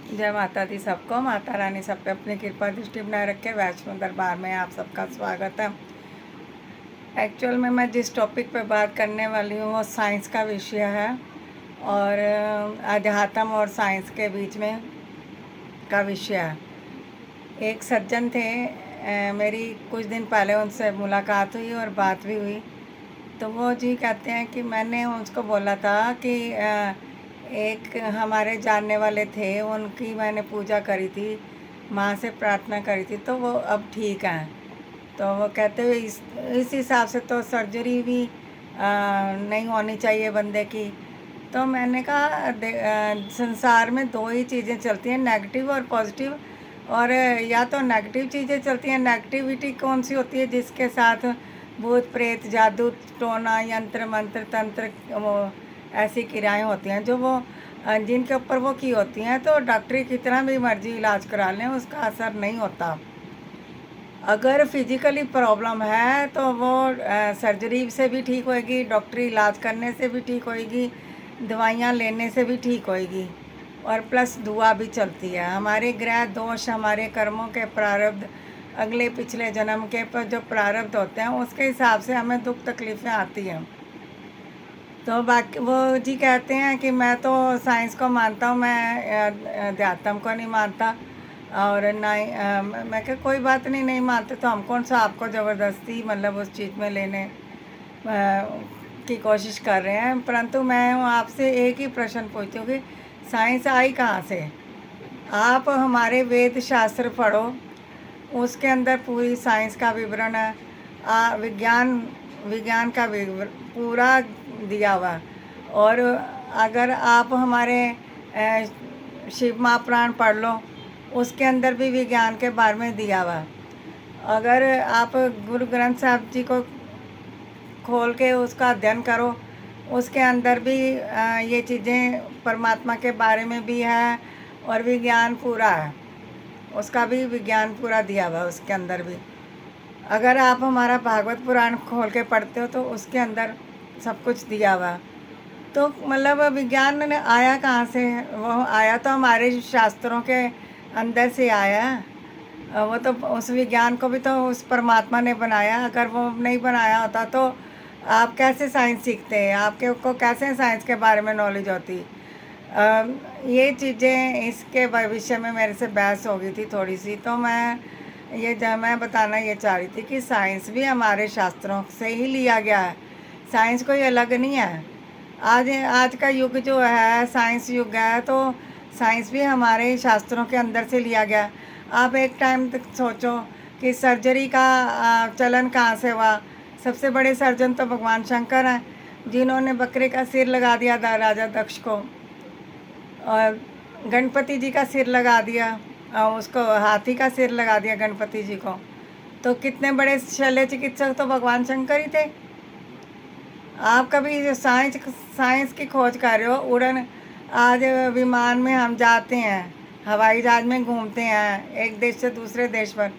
जय माता दी सबको। माता रानी सब पे अपनी कृपा दृष्टि बनाए रखे। वैष्णो दरबार में आप सबका स्वागत है। एक्चुअल में मैं जिस टॉपिक पे बात करने वाली हूँ वो साइंस का विषय है और अध्यात्म और साइंस के बीच में का विषय है। एक सज्जन थे, मेरी कुछ दिन पहले उनसे मुलाकात हुई और बात भी हुई। तो वो जी कहते हैं कि मैंने उसको बोला था कि एक हमारे जानने वाले थे, उनकी मैंने पूजा करी थी, माँ से प्रार्थना करी थी, तो वो अब ठीक हैं। तो वो कहते हुए इस हिसाब से तो सर्जरी भी नहीं होनी चाहिए बंदे की। तो मैंने कहा संसार में दो ही चीज़ें चलती हैं, नेगेटिव और पॉजिटिव। और या तो नेगेटिव चीज़ें चलती हैं। नेगेटिविटी कौन सी होती है? जिसके साथ भूत प्रेत, जादू टोना, यंत्र मंत्र तंत्र, वो ऐसी क्रियाएं होती हैं जो वो जिनके ऊपर वो की होती हैं। तो डॉक्टरी कितना भी मर्जी इलाज करा लें, उसका असर नहीं होता। अगर फिजिकली प्रॉब्लम है तो वो सर्जरी से भी ठीक होएगी, डॉक्टरी इलाज करने से भी ठीक होएगी, दवाइयाँ लेने से भी ठीक होएगी, और प्लस दुआ भी चलती है। हमारे ग्रह दोष, हमारे कर्मों के प्रारब्ध, अगले पिछले जन्म के पर जो प्रारब्ध होते हैं उसके हिसाब से हमें दुख तकलीफ़ें आती हैं। तो बाकी वो जी कहते हैं कि मैं तो साइंस को मानता हूँ, मैं अध्यात्म को नहीं मानता। और ना ही मैं कहा कोई बात नहीं, नहीं मानते तो हम कौन सा आपको ज़बरदस्ती मतलब उस चीज़ में लेने की कोशिश कर रहे हैं। परंतु मैं आपसे एक ही प्रश्न पूछती हूँ कि साइंस आई कहाँ से? आप हमारे वेद शास्त्र पढ़ो, उसके अंदर पूरी साइंस का विवरण है। विज्ञान विज्ञान का विवरण पूरा दिया हुआ। और अगर आप हमारे शिव महापुराण पढ़ लो, उसके अंदर भी विज्ञान के बारे में दिया हुआ। अगर आप गुरु ग्रंथ साहब जी को खोल के उसका अध्ययन करो, उसके अंदर भी ये चीज़ें परमात्मा के बारे में भी है और विज्ञान पूरा है, उसका भी विज्ञान पूरा दिया हुआ उसके अंदर भी। अगर आप हमारा भागवत पुराण खोल के पढ़ते हो तो उसके अंदर सब कुछ दिया हुआ। तो मतलब विज्ञान ने आया कहाँ से? वो आया तो हमारे शास्त्रों के अंदर से आया। वो तो उस विज्ञान को भी तो उस परमात्मा ने बनाया। अगर वो नहीं बनाया होता तो आप कैसे साइंस सीखते हैं? आपके को कैसे साइंस के बारे में नॉलेज होती? ये चीज़ें, इसके भविष्य में मेरे से बहस हो गई थी थोड़ी सी। तो मैं बताना ये चाह रही थी कि साइंस भी हमारे शास्त्रों से ही लिया गया है, साइंस कोई अलग नहीं है। आज का युग जो है साइंस युग है, तो साइंस भी हमारे शास्त्रों के अंदर से लिया गया। आप एक टाइम तक सोचो कि सर्जरी का चलन कहाँ से हुआ? सबसे बड़े सर्जन तो भगवान शंकर हैं, जिन्होंने बकरे का सिर लगा दिया था राजा दक्ष को, और गणपति जी का सिर लगा दिया, उसको हाथी का सिर लगा दिया गणपति जी को। तो कितने बड़े शल्य चिकित्सक तो भगवान शंकर ही थे। आप कभी जो साइंस की खोज कर रहे हो, उड़न, आज विमान में हम जाते हैं, हवाई जहाज में घूमते हैं एक देश से दूसरे देश पर।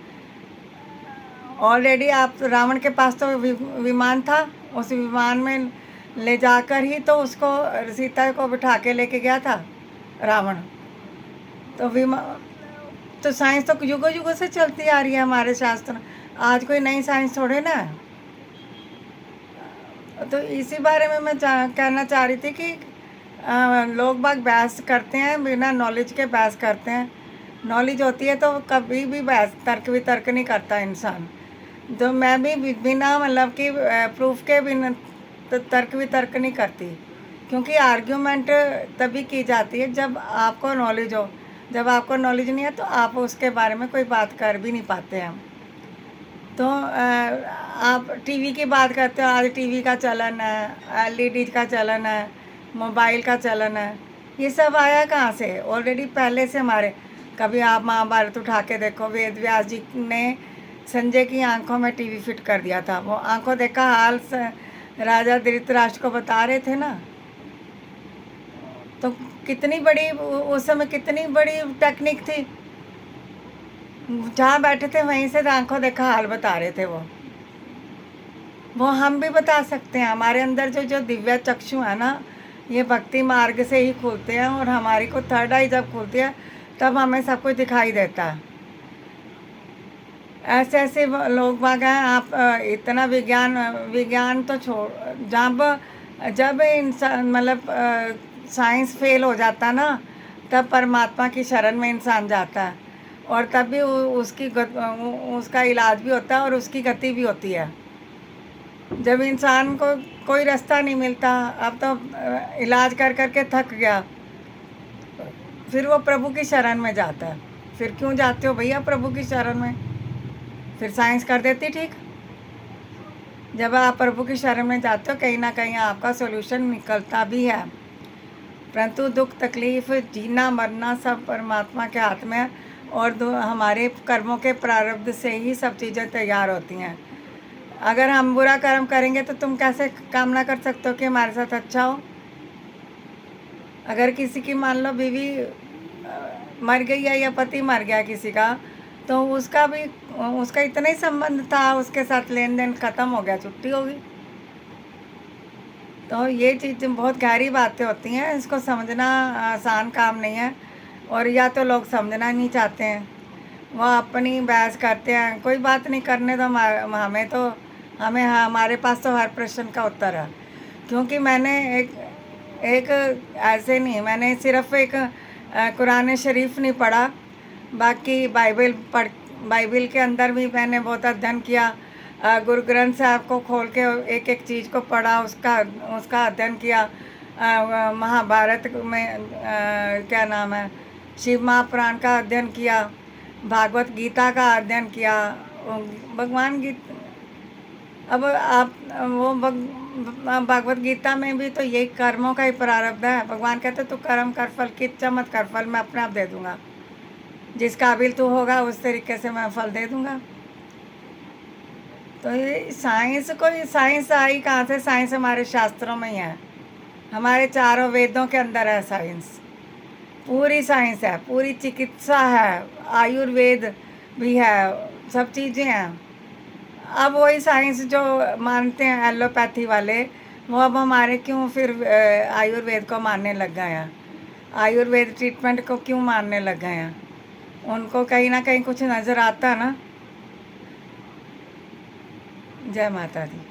ऑलरेडी आप रावण के पास तो विमान था, उस विमान में ले जाकर ही तो उसको सीता को बिठा के लेके गया था रावण। तो तो साइंस तो युगों युगों से चलती आ रही है हमारे शास्त्र। आज कोई नई साइंस थोड़े ना है। तो इसी बारे में मैं कहना चाह रही थी कि लोग बाग बहस करते हैं, बिना नॉलेज के बहस करते हैं। नॉलेज होती है तो कभी भी बहस तर्क वितर्क नहीं करता इंसान। तो मैं भी बिना मतलब कि प्रूफ के बिना तर्क वितर्क नहीं करती, क्योंकि आर्ग्यूमेंट तभी की जाती है जब आपको नॉलेज हो। जब आपको नॉलेज नहीं है तो आप उसके बारे में कोई बात कर भी नहीं पाते हैं। तो आप टीवी की बात करते हो, आज टीवी का चलन है, एलईडी का चलन है, मोबाइल का चलन है। ये सब आया कहाँ से? ऑलरेडी पहले से हमारे, कभी आप महाभारत उठा के देखो, वेद व्यास जी ने संजय की आंखों में टीवी फिट कर दिया था। वो आंखों देखा हाल राजा धृतराष्ट्र को बता रहे थे ना। तो कितनी बड़ी उस समय कितनी बड़ी टेक्निक थी। जहाँ बैठे थे वहीं से आंखों देखा हाल बता रहे थे वो हम भी बता सकते हैं। हमारे अंदर जो दिव्य चक्षु है ना, ये भक्ति मार्ग से ही खुलते हैं, और हमारी को थर्ड आई जब खुलती है तब हमें सब कुछ दिखाई देता है। ऐसे ऐसे लोग बाग हैं। आप इतना विज्ञान विज्ञान तो छोड़, जब जब इंसान मतलब साइंस फेल हो जाता ना, तब परमात्मा की शरण में इंसान जाता है, और तब भी उसका इलाज भी होता है और उसकी गति भी होती है। जब इंसान को कोई रास्ता नहीं मिलता, अब तो इलाज कर कर के थक गया, फिर वो प्रभु की शरण में जाता है। फिर क्यों जाते हो भैया प्रभु की शरण में? फिर साइंस कर देती ठीक। जब आप प्रभु की शरण में जाते हो, कहीं ना कहीं आपका सॉल्यूशन निकलता भी है। परंतु दुख तकलीफ जीना मरना सब परमात्मा के हाथ में है, और हमारे कर्मों के प्रारब्ध से ही सब चीज़ें तैयार होती हैं। अगर हम बुरा कर्म करेंगे तो तुम कैसे कामना कर सकते हो कि हमारे साथ अच्छा हो? अगर किसी की मान लो बीवी मर गई है या पति मर गया किसी का, तो उसका इतना ही संबंध था, उसके साथ लेन देन ख़त्म हो गया, छुट्टी होगी। तो ये चीज़ बहुत गहरी बातें होती हैं, इसको समझना आसान काम नहीं है। और या तो लोग समझना नहीं चाहते हैं, वो अपनी बहस करते हैं। कोई बात नहीं, करने दो। हमें हमारे पास तो हर प्रश्न का उत्तर है। क्योंकि मैंने एक एक ऐसे नहीं, मैंने सिर्फ एक कुरान शरीफ नहीं पढ़ा, बाकी बाइबल के अंदर भी मैंने बहुत अध्ययन किया। गुरु ग्रंथ साहब को खोल के एक एक चीज़ को पढ़ा, उसका अध्ययन किया। महाभारत में क्या नाम है, शिव महापुराण का अध्ययन किया, भागवत गीता का अध्ययन किया। भगवान गीता, अब आप वो भागवत गीता में भी तो यही कर्मों का ही प्रारब्ध है। भगवान कहते तू कर्म कर, फल की इच्छा मत कर, फल मैं अपने आप दे दूंगा। जिस काबिल तू होगा उस तरीके से मैं फल दे दूंगा। तो ये साइंस आई कहाँ से? साइंस हमारे शास्त्रों में ही है, हमारे चारों वेदों के अंदर है साइंस। पूरी साइंस है, पूरी चिकित्सा है, आयुर्वेद भी है, सब चीज़ें हैं। अब वही साइंस जो मानते हैं एलोपैथी वाले, वो अब हमारे क्यों फिर आयुर्वेद को मानने लग गए हैं? आयुर्वेद ट्रीटमेंट को क्यों मानने लग गए हैं? उनको कहीं ना कहीं कुछ नज़र आता है ना। जय माता दी।